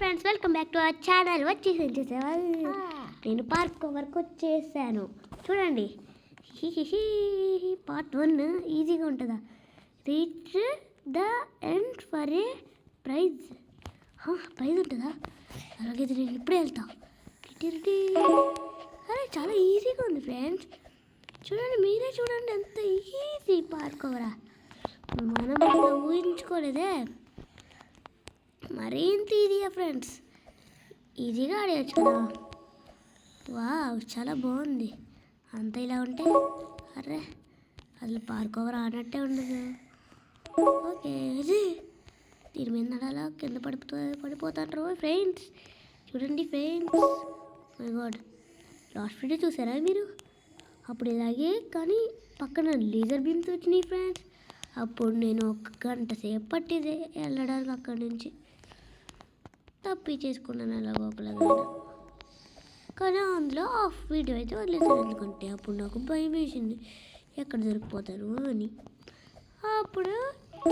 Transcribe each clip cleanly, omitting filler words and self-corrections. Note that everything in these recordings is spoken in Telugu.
Friends, welcome back to our channel. చూసేవా నేను పార్క్ వరకు వచ్చేసాను. చూడండి, పార్ట్ 1 ఈజీగా ఉంటుందా? Reach the end for a prize. Prize ఉంటుందా? అలాగే నేను ఇప్పుడే వెళ్తా. అరే చాలా ఈజీగా ఉంది ఫ్రెండ్స్. చూడండి, మీరే చూడండి ఎంత ఈజీ పార్క్ ఓవరా. మనం ఊహించుకోలేదే, మరింత ఈజీగా ఫ్రెండ్స్. ఈజీగా ఆడేయచ్చు కదా. వావ్, చాలా బాగుంది. అంత ఇలా ఉంటే అరే అసలు పార్క్ ఓవర్ ఆడినట్టే ఉండదు. ఓకే, దీని మీద నడాలా, కింద పడిపోతాంటారు ఫ్రెండ్స్. చూడండి friends, my God, last video చూసారా మీరు? అప్పుడు ఇలాగే కానీ పక్కన లేజర్ బీమ్స్ వచ్చినాయి ఫ్రెండ్స్. అప్పుడు నేను 1 గంట సేపు పట్టిదే వెళ్ళడానికి. అక్కడి నుంచి తప్పించేసుకున్నాను అలా ఒకలాగా. కానీ అందులో ఆఫ్ వీడియో అయితే వదిలేసాను. ఎందుకంటే అప్పుడు నాకు భయం వేసింది ఎక్కడ దొరికిపోతాను అని. అప్పుడు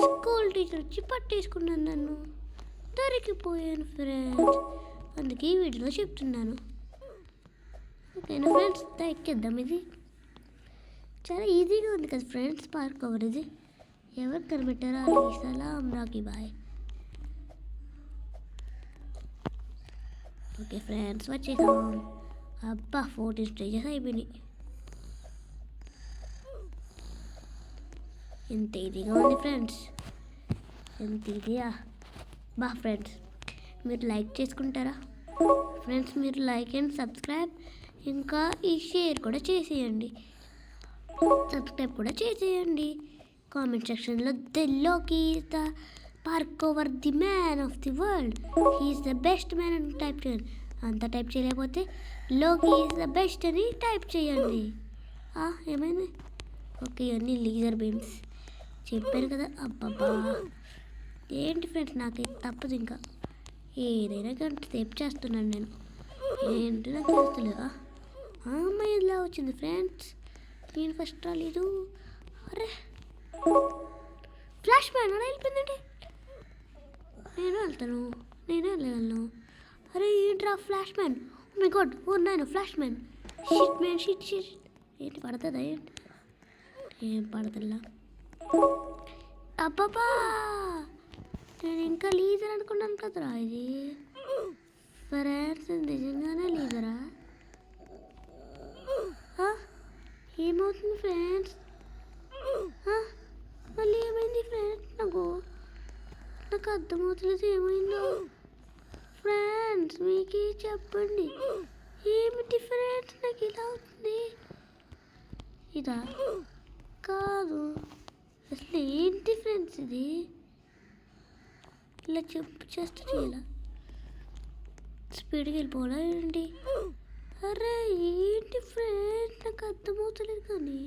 స్కూల్ టీచర్ వచ్చి పట్టేసుకున్నాను, నన్ను దొరికిపోయాను ఫ్రెండ్స్. అందుకే ఈ వీడియోలో చెప్తున్నాను. ఓకేనా ఫ్రెండ్స్, ఎక్కేద్దాం. ఇది చాలా ఈజీగా ఉంది కదా ఫ్రెండ్స్ పార్క్ ఓవర్. ఇది ఎవరు కనిపెట్టారో అలాగే సలాం రాకీ బాయ్. ఓకే ఫ్రెండ్స్, వచ్చేసాం. అబ్బా 14 స్టేజెస్ అయిపోయినాయి. ఎంత ఈజీగా ఉంది ఫ్రెండ్స్, ఎంత ఈజీగా. బా ఫ్రెండ్స్, మీరు లైక్ చేసుకుంటారా ఫ్రెండ్స్? మీరు లైక్ అండ్ సబ్స్క్రైబ్, ఇంకా ఈ షేర్ కూడా చేసేయండి, సబ్స్క్రైబ్ కూడా చేసేయండి. కామెంట్ సెక్షన్లో Loki the park over the man of the world, he's the best man అని టైప్ చేయండి. అంత టైప్ చేయలేకపోతే లోకి ఈజ్ ద బెస్ట్ అని టైప్ చేయండి. ఏమైంది? ఓకే, ఇవన్నీ లేజర్ బీమ్స్ చెప్పాను కదా. అబ్బబ్బా, ఏంటి ఫ్రెండ్స్, నాకైతే తప్పదు. ఇంకా ఏదైనా గంట సేపు చేస్తున్నాను నేను. ఏంటి నాకు తెలుస్తలేదా? అమ్మాయి ఇలా వచ్చింది ఫ్రెండ్స్, నేను ఫస్ట్ రాలేదు. అరే ఫ్లాష్ మ్యాన్ అలా వెళ్ళిపోయిందండి. నేను వెళ్ళగలను. అరే ఏంట్రా flash man? Oh my God, oh నాయన ఫ్లాష్ మ్యాన్. షిట్. ఏంటి పడుతుందా? ఏం పడతల్లా. అబ్బాబా, నేను ఇంకా లీజర్ అనుకున్నాను కదరా. ఇది ఫ్రెండ్స్ నిజంగానే లీజరా? ఏమవుతుంది ఫ్రెండ్స్? మళ్ళీ ఏమైంది ఫ్రెండ్స్? నాకు అర్థమవుతలేదు ఏమైందో ఫ్రెండ్స్. మీకు చెప్పండి, ఏమిటి ఫ్రెండ్స్ నాకు ఇలా అవుతుంది? ఇదా కాదు, అసలు ఏంటి ఫ్రెండ్స్ ఇది? ఇలా చేస్తే చేయాల స్పీడ్కి వెళ్ళిపోవాలా ఏంటి? అరే ఏంటి ఫ్రెండ్స్, నాకు అర్థమవుతలేదు. కానీ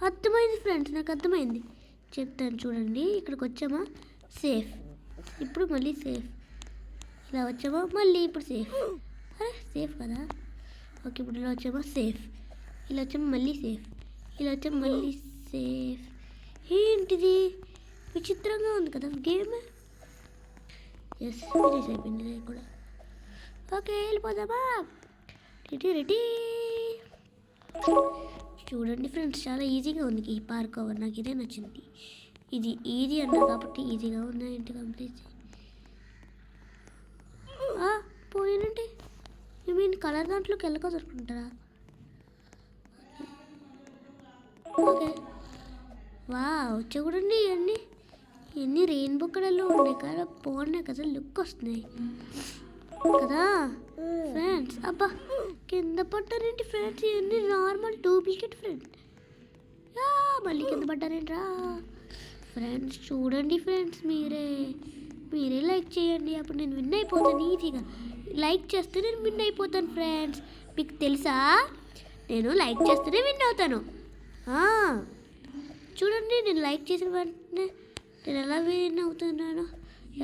అర్థమైంది ఫ్రెండ్స్, నాకు అర్థమైంది. చెప్తాను చూడండి. ఇక్కడికి వచ్చామా సేఫ్, ఇప్పుడు మళ్ళీ సేఫ్. ఇలా వచ్చామా మళ్ళీ ఇప్పుడు సేఫ్. అరే సేఫ్ కదా. ఓకే, ఇప్పుడు ఇలా వచ్చామా సేఫ్. ఇలా వచ్చామా మళ్ళీ సేఫ్. ఇలా వచ్చామా మళ్ళీ సేఫ్. ఏంటిది విచిత్రంగా ఉంది కదా గేమ్. ఎస్, ఫినిష్ అయిపోయింది ఇది కూడా. ఓకే, వెళ్ళిపోదామా? రెడీ. చూడండి ఫ్రెండ్స్, చాలా ఈజీగా ఉంది ఈ పార్క్ ఓవర్. నాకు ఇదే నచ్చింది. ఇది ఈజీ అన్నారు కాబట్టి ఈజీగా ఉంది. ఏంటి కంప్లీట్ పోయినంటే ఐ మీన్ కలర్ దాంట్లోకి వెళ్ళక దొరుకుంటారా? ఓకే, చూడండి ఇవన్నీ రెయిన్బో కలర్లో ఉన్నాయి కదా, బాగున్నాయి కదా, లుక్ వస్తున్నాయి కదా ఫ్రెండ్స్. అబ్బా కింద పడ్డారేంటి ఫ్రెండ్స్? ఇవన్నీ నార్మల్ డూప్లికేట్ ఫ్రెండ్స్. మళ్ళీ కింద పడ్డారేంట్రా ఫ్రెండ్స్? చూడండి ఫ్రెండ్స్, మీరే లైక్ చేయండి, అప్పుడు నేను విన్ అయిపోతాను ఈజీగా. లైక్ చేస్తే నేను విన్ అయిపోతాను ఫ్రెండ్స్. మీకు తెలుసా, నేను లైక్ చేస్తేనే విన్ అవుతాను. చూడండి, నేను లైక్ చేసిన వెంటనే నేను ఎలా విన్ అవుతున్నాను?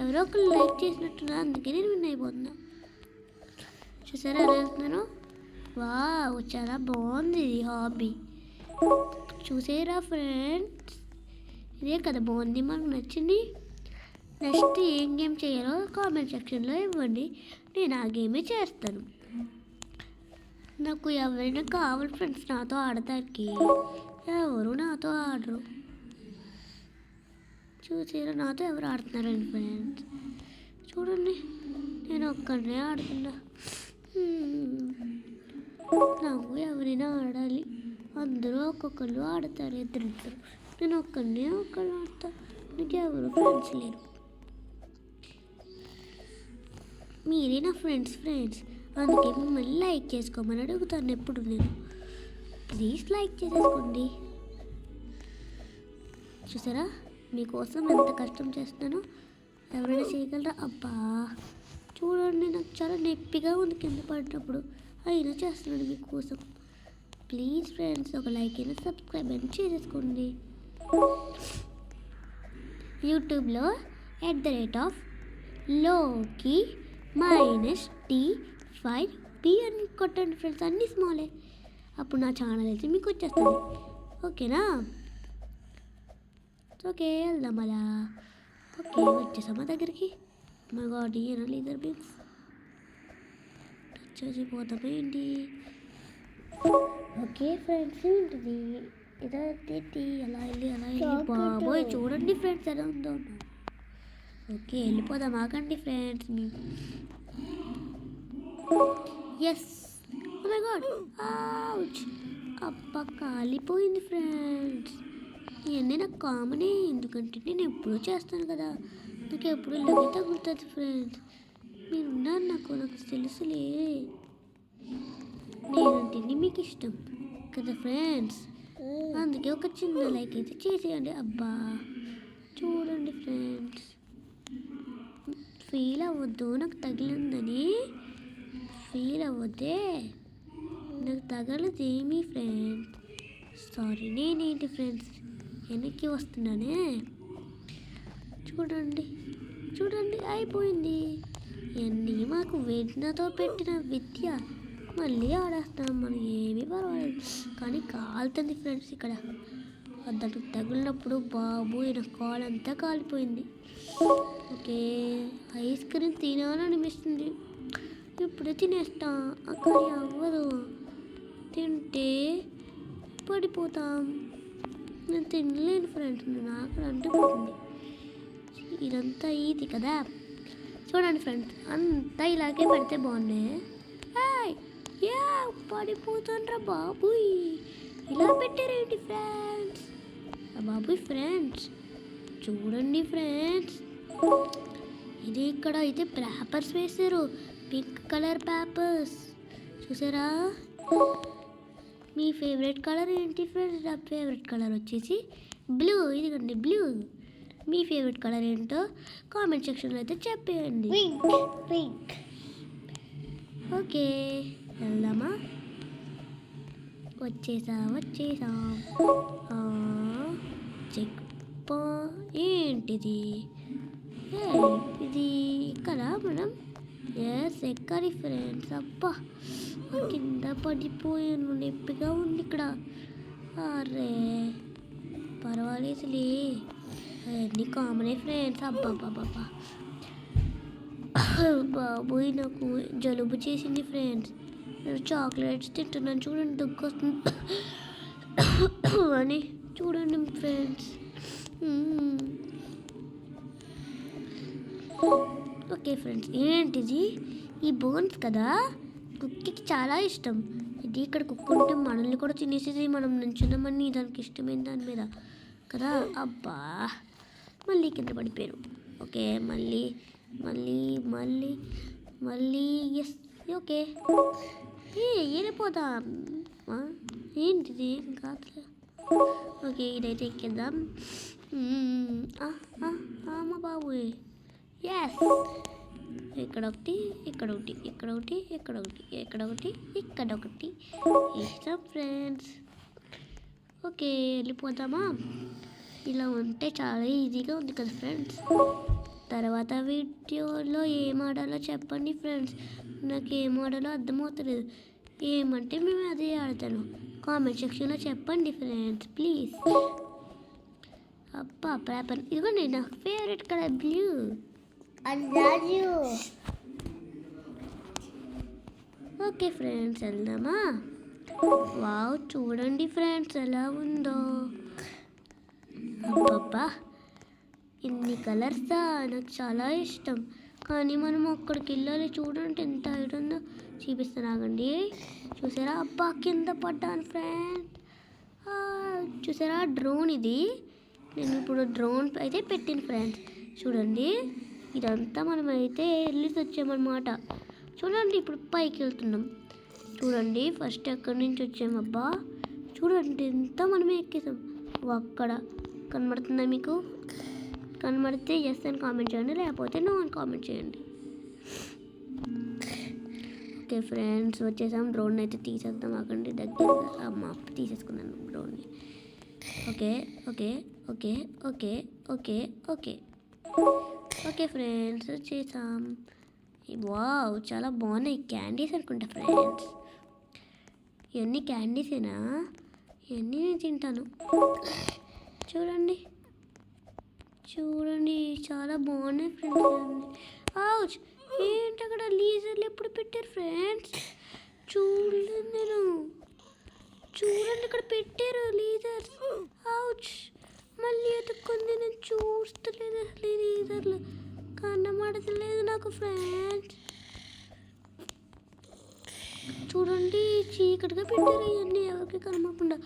ఎవరో ఒకరు లైక్ చేసినట్టున్నా, అందుకే నేను విన్ అయిపోతున్నా. చూసారా ఎలా వెళ్తున్నాను? వావ్, చాలా బాగుంది ఇది హాబీ. చూసేరా ఫ్రెండ్స్, ఇదే కదా బాగుంది, మనకు నచ్చింది. నెక్స్ట్ ఏం గేమ్ చేయాలో కామెంట్ సెక్షన్లో ఇవ్వండి, నేను ఆ గేమే చేస్తాను. నాకు ఎవరైనా కావాలి ఫ్రెండ్స్ నాతో ఆడటానికి, ఎవరు నాతో ఆడరు. చూసారా నాతో ఎవరు ఆడుతున్నారండి ఫ్రెండ్స్? చూడండి నేను ఒక్కడనే ఆడుతున్నా. నాకు ఎవరైనా ఆడాలి, అందరూ ఒక్కొక్కరు ఆడతారు, ఇద్దరు నేను ఒక్కడిని ఆడతా. నాకు ఎవరు ఫ్రెండ్స్ లేరు. మీరే నా ఫ్రెండ్స్ అందుకే మిమ్మల్ని లైక్ చేసుకోమని అడుగుతాను ఎప్పుడు నేను. ప్లీజ్ లైక్ చేసేసుకోండి. చూసారా మీకోసం ఎంత కష్టం చేస్తున్నానో ఎవరైనా చేయగలరా? అబ్బా చూడండి నాకు చాలా నొప్పిగా ఉంది కింద పడినప్పుడు, అయినా చేస్తున్నాను మీకోసం. ప్లీజ్ ఫ్రెండ్స్ ఒక లైక్ అయినా సబ్స్క్రైబ్ అయినా చేసేసుకోండి. యూట్యూబ్లో @Loki -T5B అని కొట్టండి ఫ్రెండ్స్, అన్నీ స్మాలే. అప్పుడు నా ఛానల్ అయితే మీకు వచ్చేస్తుంది. ఓకేనా? ఓకే వెళ్దాం అలా. ఓకే వచ్చేసామా దగ్గరికి. మా గాడ్ ఈయన లీజర్ బీన్స్ టచ్ చేసిపోతామా ఏంటి? ఓకే ఫ్రెండ్స్ ఏంటిది ఇదేంటి అలా వెళ్ళి బాబోయ్ చూడండి ఫ్రెండ్స్ ఎలా ఉందో. ఓకే వెళ్ళిపోదాం, ఆగండి friends. Yes oh my god ouch. అబ్బ కాలిపోయింది ఫ్రెండ్స్. ఇవన్నీ నాకు కామనే, ఎందుకంటే నేను ఎప్పుడూ చేస్తాను కదా, నాకు ఎప్పుడు ఇలాగే తగులుతుంది ఫ్రెండ్స్. మీరున్నారు నాకు తెలుసులే, నేనంటే మీకు ఇష్టం కదా ఫ్రెండ్స్, అందుకే ఒక చిన్న లైక్ అయితే చేసేయండి. అబ్బా చూడండి ఫ్రెండ్స్, ఫీల్ అవ్వద్దు నాకు తగిలిందని, ఫీల్ అవ్వద్దే, నాకు తగలదేమీ ఫ్రెండ్స్. సారీ నేనేంటి ఫ్రెండ్స్ వెనక్కి వస్తున్నానే. చూడండి అయిపోయింది. ఇవన్నీ మాకు వేదనతో పెట్టిన విద్య, మళ్ళీ ఆడేస్తాం మనం, ఏమీ పర్వాలేదు. కానీ కాలుతుంది ఫ్రెండ్స్ ఇక్కడ, దానికి తగిలినప్పుడు బాబు నా కాలు అంతా కాలిపోయింది. ఓకే ఐస్ క్రీమ్ తినాలనిపిస్తుంది, ఇప్పుడే తినేస్తా. అక్కడ అవ్వదు, తింటే పడిపోతాం. నేను తినలేను ఫ్రెండ్స్, నాకు అంటుకుంటుంది. ఇదంతా ఇది కదా, చూడండి ఫ్రెండ్స్ అంతా ఇలాగే పెడితే బాగున్నాయి. పడిపోతాన్రా బాబుయ్, ఇలా పెట్టారేంటి ఫ్రెండ్స్? బాబుయ్ ఫ్రెండ్స్ చూడండి ఫ్రెండ్స్, ఇది ఇక్కడ అయితే పేపర్స్ వేసారు, పింక్ కలర్ పేపర్స్ చూసారా? మీ ఫేవరెట్ కలర్ ఏంటి ఫ్రెండ్స్? నా ఫేవరెట్ కలర్ వచ్చేసి బ్లూ. ఇదిగోండి బ్లూ. మీ ఫేవరెట్ కలర్ ఏంటో కామెంట్ సెక్షన్లో అయితే చెప్పేయండి. పింక్. ఓకే వెళ్దామా? వచ్చేసాం. చెక్ ఏంటిది? ఇది ఇక్కడ మనం ఎక్కాలి ఫ్రెండ్స్. అబ్బా కింద పడిపోయాను, నొప్పిగా ఉంది ఇక్కడ. అరే పర్వాలేదులే, అన్నీ కామనే ఫ్రెండ్స్. అబ్బాబ్బాబ్బా బాబోయ్ నాకు జలుబు చేసింది ఫ్రెండ్స్. నేను చాక్లెట్స్ తింటున్నాను, చూడండి దగ్గు వస్తుంది అని. చూడండి ఫ్రెండ్స్. ఓకే ఫ్రెండ్స్ ఏంటిది? ఈ బోన్స్ కదా కుక్కీకి చాలా ఇష్టం. ఇది ఇక్కడ కుక్క ఉంటే మనల్ని కూడా తినేసేది, మనం నుంచున్నామని దానికి ఇష్టమైన దాని మీద కదా. అబ్బా మళ్ళీ కింద పడిపోయారు. ఓకే మళ్ళీ ఎస్. ఓకే వెళ్ళిపోదాం. ఏంటిది ఇంకా? ఓకే ఇదైతే ఎక్కేద్దాం. మా బాబు ఎస్. ఇక్కడ ఒకటి ఇష్టం ఫ్రెండ్స్. ఓకే వెళ్ళిపోదామా? ఇలా ఉంటే చాలా ఈజీగా ఉంది కదా ఫ్రెండ్స్. తర్వాత వీడియోలో ఏం ఆడాలో చెప్పండి ఫ్రెండ్స్, నాకు ఏం ఆడాలో అర్థమవుతలేదు. ఏమంటే మేము అదే ఆడతాను, కామెంట్ సెక్షన్లో చెప్పండి ఫ్రెండ్స్ ప్లీజ్. అబ్బా పేపర్ ఇదిగోండి నా favourite colour blue. Okay friends వెళ్దామా? వావ్ చూడండి ఫ్రెండ్స్ ఎలా ఉందో. అబ్బబ్బా ఇన్ని కలర్సా, నాకు చాలా ఇష్టం. కానీ మనం అక్కడికి వెళ్ళాలి. చూడండి ఎంత హైట్ ఉందో చూపిస్తున్నాగండి. చూసారా? అబ్బా కింద పడ్డాను ఫ్రెండ్. చూసారా డ్రోన్ ఇది. నేను ఇప్పుడు డ్రోన్ అయితే పెట్టాను ఫ్రెండ్స్. చూడండి ఇదంతా మనం అయితే వెళ్ళేసి వచ్చామన్నమాట. చూడండి ఇప్పుడు పైకి వెళ్తున్నాం. చూడండి ఫస్ట్ ఎక్కడి నుంచి వచ్చామబ్బా. చూడండి ఎంత మనమే ఎక్కేసాం. అక్కడ కనబడుతుందా మీకు? కనబడితే ఎస్ అని కామెంట్ చేయండి, లేకపోతే నో అని కామెంట్ చేయండి. ఓకే ఫ్రెండ్స్ వచ్చేసాం. డ్రోన్ అయితే తీసేద్దాం. అక్కడి దగ్గరగా అమ్మ తీసేసుకున్నాను డ్రోన్ని. Okay okay okay okay okay okay okay friends వచ్చేసాం. వావ్ చాలా బాగున్నాయి. క్యాండీస్ అనుకుంటా ఫ్రెండ్స్. ఇవన్నీ క్యాండీసేనా? ఇవన్నీ నేను తింటాను. చూడండి చూడండి చాలా బాగున్నాయి ఫ్రెండ్స్. ఆవుచ్ ఏంటి అక్కడ లీజర్లు ఎప్పుడు పెట్టారు ఫ్రెండ్స్? చూడలేదు నేను. చూడండి ఇక్కడ పెట్టారు లీజర్స్. ఆవుచ్ మళ్ళీ ఎదుక్కుంది. నేను చూస్తలేదు అసలు ఈ లీజర్లు కనబడతలేదు నాకు ఫ్రెండ్స్. చూడండి చీకటిగా పెట్టారు ఇవన్నీ ఎవరికి కనబడకుండా.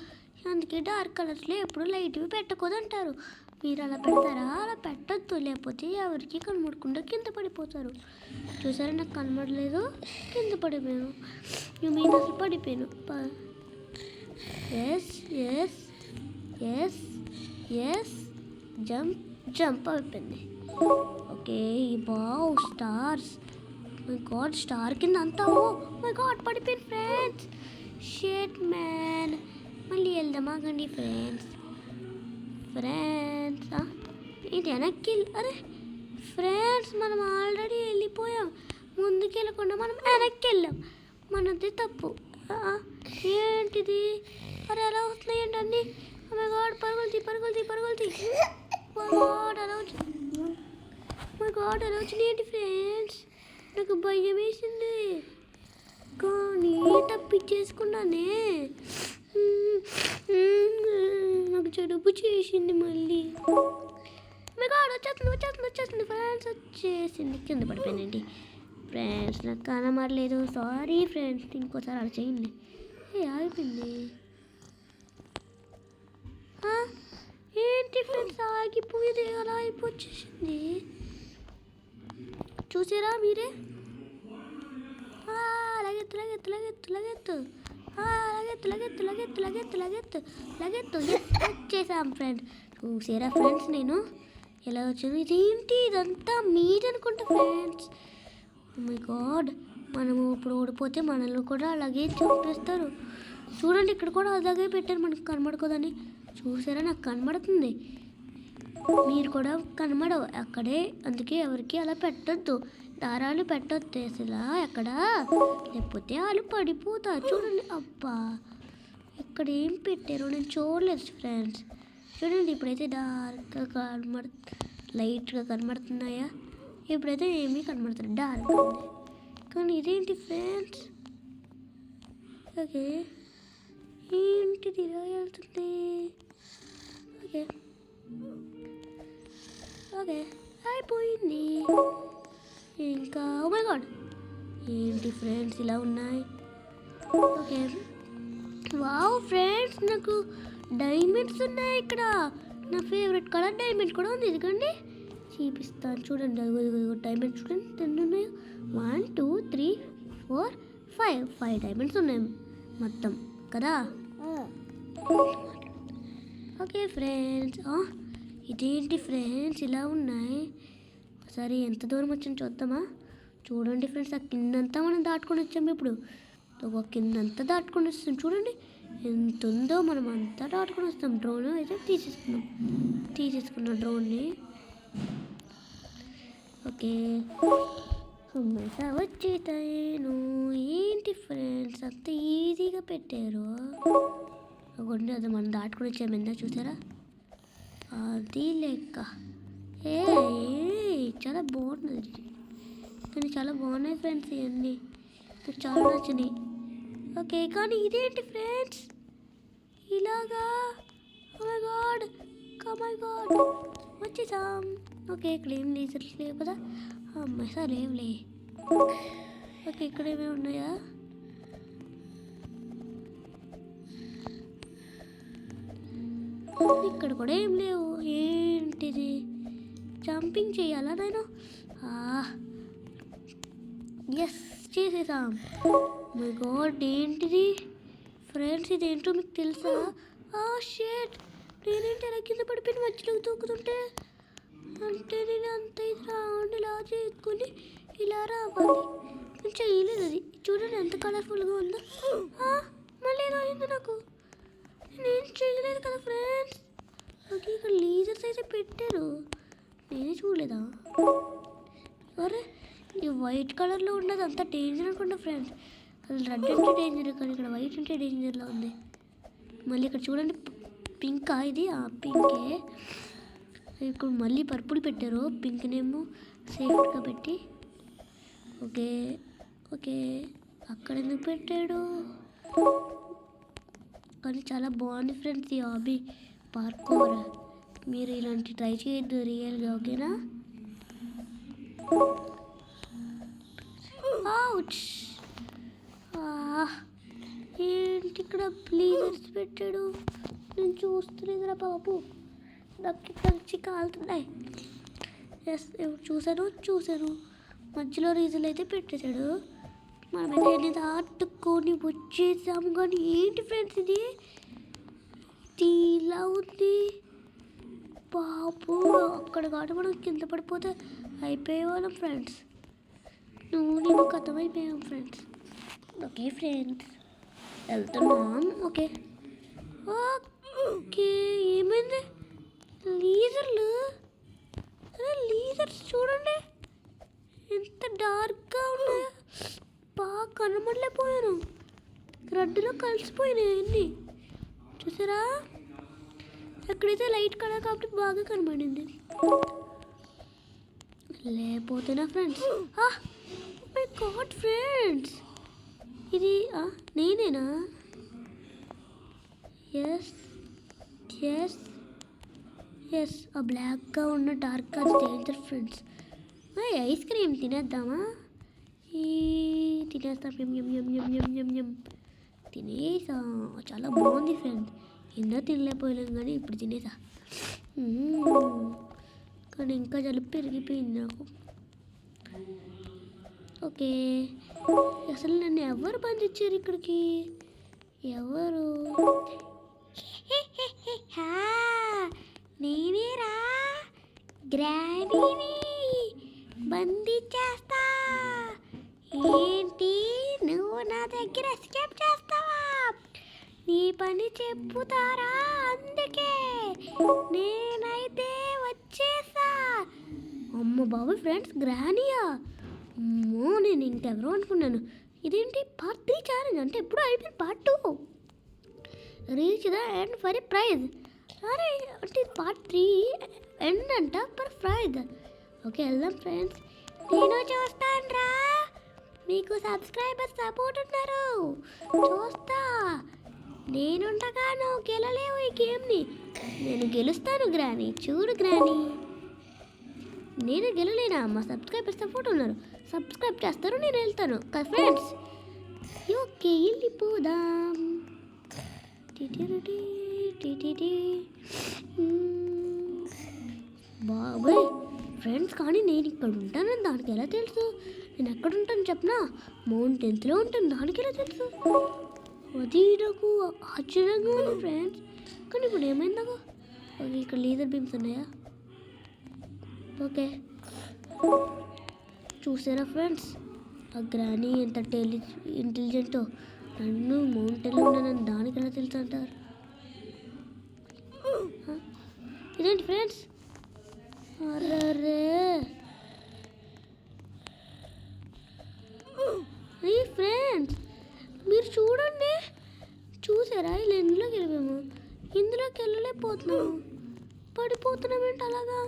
అందుకే డార్క్ కలర్స్లో ఎప్పుడు లైట్వి పెట్టకూడదు అంటారు. మీరు అలా పెడతారా? అలా పెట్టద్దు, లేకపోతే ఎవరికి కనబడకుండా కింద పడిపోతారు. చూసారా నాకు కనబడలేదు, కింద పడిపోయాను. నేను అసలు పడిపోయాను. Yes yes yes yes jump jump అయిపోయింది. Okay wow stars. My God star కింద అంతా. ఓ మై గాడ్ పడిపోయింది ఫ్రెండ్స్. Shit man. మళ్ళీ వెళ్దామా కండి ఫ్రెండ్స్. ఫ్రెండ్స్ ఇది వెనక్కి. అరే ఫ్రెండ్స్ మనం ఆల్రెడీ వెళ్ళిపోయాం. ముందుకు వెళ్ళకుండా మనం వెనక్కి వెళ్ళాం. మనది తప్పు. ఏంటిది? అరే ఎలా వస్తున్నాయి ఏంటన్నీ? మై గాడ్ పరుగులు తీ పరుగులు తీ పరుగులు తీ. మై గాడ్ ఎలా వచ్చినాయి ఏంటి ఫ్రెండ్స్? నాకు భయం వేసింది కానీ తప్పించేసుకున్నానే. నాకు జడుపు చేసింది మళ్ళీ. మై గాడ్ వచ్చేస్తుంది వచ్చేస్తుంది వచ్చేస్తుంది ఫ్రెండ్స్. వచ్చేసింది. కింద పడిపోయానండి ఫ్రెండ్స్. నాకు కనబడలేదు. Sorry friends. ఇంకోసారి అలా చేయండి. ఆగిపోయింది. ఏంటి ఫ్రెండ్స్ ఆగిపోయేది? అలా అయిపోచ్చేసింది. చూసారా మీరే? లగెత్తు లగెత్తు లగెత్తు లగెత్తు లగెత్తు లగెత్తు లగెత్తు లగెత్తు లగెత్తు లగెత్తు వచ్చేసాం ఫ్రెండ్స్. చూసారా ఫ్రెండ్స్ నేను ఎలా వచ్చాను? ఇదేంటి ఇదంతా మీట్ అనుకుంటా ఫ్రెండ్స్. మై గాడ్ మనము ఇప్పుడు ఓడిపోతే మనల్ని కూడా అలాగే చంపేస్తారు. చూడండి ఇక్కడ కూడా అలాగే పెట్టారు మనకు కనబడకూడదని. చూసారా నాకు కనబడుతుంది. మీరు కూడా కనబడవు అక్కడే. అందుకే ఎవరికి అలా పెట్టద్దు. దారాలు పెట్టొద్దు అసలు ఎక్కడ, లేకపోతే వాళ్ళు పడిపోతారు. చూడండి అబ్బా ఇక్కడ ఏం పెట్టారో నేను చూడలేదు ఫ్రెండ్స్. చూడండి ఇప్పుడైతే డార్క్గా లైట్గా కనబడుతున్నాయా? ఇప్పుడైతే ఏమీ కనబడుతుంది డార్క్ ఉంది. కానీ ఇదేంటి ఫ్రెండ్స్? ఓకే ఏంటిది ఇలా వెళ్తుంది? ఓకే ఓకే అయిపోయింది. ఇంకా ఓ మై గాడ్ ఏంటి ఫ్రెండ్స్ ఇలా ఉన్నాయి? ఓకే వావ్ ఫ్రెండ్స్ నాకు డైమండ్స్ ఉన్నాయి ఇక్కడ. నా ఫేవరెట్ కలర్ డైమండ్ కూడా ఉంది. ఎందుకండి చూపిస్తాను చూడండి. డైమండ్స్ చూడండి ఎన్ని ఉన్నాయో. 1 2 3 4 5 డైమండ్స్ ఉన్నాయి మొత్తం కదా. ఓకే ఫ్రెండ్స్ ఇదేంటి ఫ్రెండ్స్ ఇలా ఉన్నాయి? ఒకసారి ఎంత దూరం వచ్చాను చూద్దామా? చూడండి ఫ్రెండ్స్ ఆ కిందంతా మనం దాటుకొని వచ్చాము. ఇప్పుడు ఒక కిందంతా దాటుకొని వస్తాం. చూడండి ఎంత ఉందో. మనం అంతా దాటుకొని వస్తాం. డ్రోన్ అయితే తీసేసుకున్నాం డ్రోన్ని. ఓకే అమ్మాయి వచ్చేతాను. ఏంటి ఫ్రెండ్స్ అంత ఈజీగా పెట్టారు? ఒకటి అది మనం దాటుకొని వచ్చాము. ఎంత చూసారా? అది లెక్క ఏ చాలా బాగున్నది, కానీ చాలా బాగున్నాయి ఫ్రెండ్స్. ఇవన్నీ నాకు చాలా నచ్చినాయి. ఓకే, కానీ ఇదేంటి ఫ్రెండ్స్ ఇలాగా? ఓ మై గాడ్ వచ్చేసాం. ఓకే, ఇక్కడ ఏం లీజర్స్ లేవు కదా. అమ్మాయి సార్ లేవులే. ఓకే, ఇక్కడ ఏమైనా ఉన్నాయా? ఇక్కడ కూడా ఏం లేవు. ఏంటిది? జంపింగ్ చేయాలా నేను? ఎస్, చేసేసాం. మై గాడ్, ఏంటిది ఫ్రెండ్స్? ఇదేంటో మీకు తెలుసా? షేట్, నేనేంటి అలా కింద పడిపోయిన మధ్యలోకి దూకుతుంటే? అంటే నేను అంత ఇది రౌండ్ ఇలా చేసుకుని ఇలా రావాలి. నేను చేయలేదు అది. చూడండి ఎంత కలర్ఫుల్గా ఉందో. మళ్ళీ ఏదో అయింది నాకు. నేను చేయలేదు కదా ఫ్రెండ్స్. ఓకే, ఇక్కడ లీజర్స్ అయితే పెట్టారు, నేనే చూడలేదా? అరే, ఈ వైట్ కలర్లో ఉన్నది అంత డేంజర్ అనుకుంటా ఫ్రెండ్స్. అది రెడ్ అంటే డేంజర్, కానీ ఇక్కడ వైట్ అంటే డేంజర్లో ఉంది. మళ్ళీ ఇక్కడ చూడండి, పింకా ఇది? పింకే. ఇక్కడ మళ్ళీ పర్పుల్ పెట్టారు, పింక్నేమో సేఫ్గా పెట్టి. ఓకే ఓకే, అక్కడ ఎందుకు పెట్టాడు? కానీ చాలా బాగుంది ఫ్రెండ్స్ ఈ హాబీ పార్కౌర్. మీరు ఇలాంటి ట్రై చేయొద్దు రియల్గా, ఓకేనా? అవుచ్! ఏంటి ఇక్కడ బ్లీజర్స్ పెట్టాడు? నేను చూస్తున్నారా బాబు, నాకు ఇక్కడ కాలుతున్నాయి. ఎస్, చూశాను. మధ్యలో రీజన్ అయితే పెట్టేశాడు. మనమైతే ఏదైతే దాటుకొని వచ్చేసాము. కానీ ఏంటి ఫ్రెండ్స్ ఇది ఇలా ఉంది బాబు? అక్కడ కాబట్టి మనం కింద పడిపోతే అయిపోయేవాళ్ళం ఫ్రెండ్స్. నేను కథమైపోయాం ఫ్రెండ్స్. ఓకే ఫ్రెండ్స్, వెళ్తున్నాం. ఓకే ఓకే, ఏమైంది? లీజర్లు, లీజర్స్ చూడండి ఎంత డార్క్గా ఉన్నాయో. బాగా కనబడలేకపోయాను, రెడ్లో కలిసిపోయినాయి అన్నీ. చూసారా? ఎక్కడైతే లైట్ కలర్ కాబట్టి బాగా కనబడింది. లేకపోతేనా ఫ్రెండ్స్? మై గాడ్ ఫ్రెండ్స్, ఇది నేనేనా? ఎస్ ఎస్ ఎస్, ఆ బ్లాక్గా ఉన్న డార్క్ అది డేంజర్ ఫ్రెండ్స్. ఐస్ క్రీమ్ తినేద్దామా? తినేస్తాం. తినేసా, చాలా బాగుంది ఫ్రెండ్స్. ఎన్నో తినలేకపోయాం కానీ ఇప్పుడు తినేసా. కానీ ఇంకా జలుబు పెరిగిపోయింది నాకు. ఓకే, అసలు నన్ను ఎవరు పంపించారు ఇక్కడికి? ఎవరు? నేనేరా, గ్రానీని బంధించేస్తా. ఏంటి నువ్వు నా దగ్గర ఎస్కేప్ చేస్తావా? నీ పని చెప్పుతారా? అందుకే నేనైతే వచ్చేసా. అమ్మ బాబు ఫ్రెండ్స్, గ్రానీయా? అమ్మో, నేను ఇంకెవరో అనుకున్నాను. ఇదేంటి పార్ట్ 3 ఛాలెంజ్? అంటే ఎప్పుడు అయిపోయింది part 2. Reach the end for a prize. అరే, అంటే పార్ట్ 3 ఎండ్ అంట ఫర్ ప్రైజ్. ఓకే, వెళ్దాం ఫ్రెండ్స్. నేను చూస్తాను రా, మీకు సబ్స్క్రైబర్స్ సపోర్ట్ ఉన్నారు, చూస్తా. నేనుండగా నువ్వు గెలలేవు ఈ గేమ్ని. నేను గెలుస్తాను గ్రానీ, చూడు గ్రానీ. నేను గెలలేనా? మా సబ్స్క్రైబర్స్ సపోర్ట్ ఉన్నారు, సబ్స్క్రైబ్ చేస్తారు, నేను వెళ్తాను కదా ఫ్రెండ్స్. ఓకే, వెళ్ళిపోదాం. బాబాయ్ ఫ్రెండ్స్, కానీ నేను ఇక్కడ ఉంటానని దానికి ఎలా తెలుసు? నేను ఎక్కడ ఉంటాను చెప్పనా? మౌంటైన్స్లో ఉంటాను, దానికి ఎలా తెలుసు? అది నాకు ఆశ్చర్యంగా ఉంది ఫ్రెండ్స్. కానీ ఇప్పుడు ఏమైంది నాకు? ఓకే, ఇక్కడ లేజర్ బీమ్స్ ఉన్నాయా? ఓకే, చూసారా ఫ్రెండ్స్, ఆ గ్రానీ ఎంత ఇంటెలిజెంటో. నన్ను మౌంటైన్లో ఉన్నానని దానికి ఎలా తెలుసు అంటారు? ఇదేంటి ఫ్రెండ్స్? అరే ఫ్రెండ్స్, మీరు చూడండి, చూసారా? ఇలా ఇందులోకి వెళ్ళిపోయాము, ఇందులోకి వెళ్ళలేకపోతున్నాము, పోతున్నామేంటి అలాగా?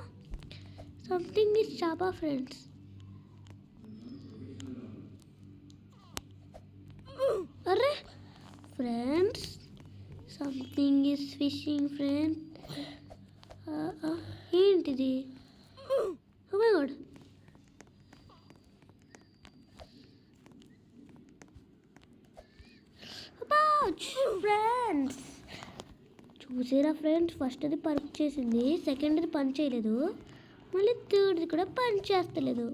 సంథింగ్ ఇస్ చాపా ఫ్రెండ్స్. అరే friends, something is fishing friends. ఏంటిది? Oh my God. ఫ్రెండ్స్ చూసారా ఫ్రెండ్స్, ఫస్ట్ అది పంచ్ చేసింది, సెకండ్ అది పంచ్ చేయలేదు, మళ్ళీ థర్డ్ది కూడా పంచ్ చేస్తలేదు,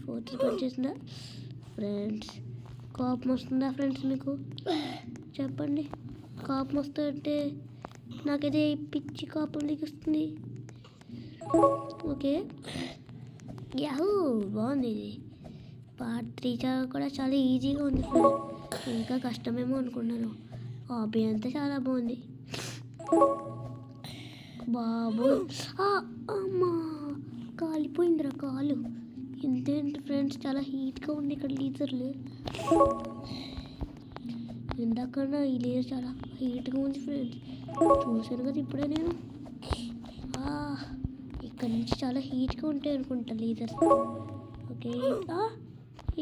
ఫోర్త్ పంచ్ చేసిందా? ఫ్రెండ్స్ కోపం వస్తుందా ఫ్రెండ్స్ మీకు? చెప్పండి. కోపం వస్తుంటే నాకైతే పిచ్చి కోపం దిగుస్తుంది. ఓకే, యాహూ బాగుంది ఇది. పార్ట్ 3 కూడా చాలా ఈజీగా ఉంది ఫ్రెండ్స్. ఇంకా కష్టమేమో అనుకున్నాను. హాబీ అంతా చాలా బాగుంది. బాబు అమ్మా, కాలిపోయిందిరా కాలు. ఇంతేంటి ఫ్రెండ్స్, చాలా హీట్గా ఉంది ఇక్కడ లేజర్లు. ఇందాకన్నా ఈ లేజర్ చాలా హీట్గా ఉంది ఫ్రెండ్స్. చూసాను కదా ఇప్పుడే నేను. ఇక్కడ నుంచి చాలా హీట్గా ఉంటాయి అనుకుంటా లేజర్స్. ఓకే,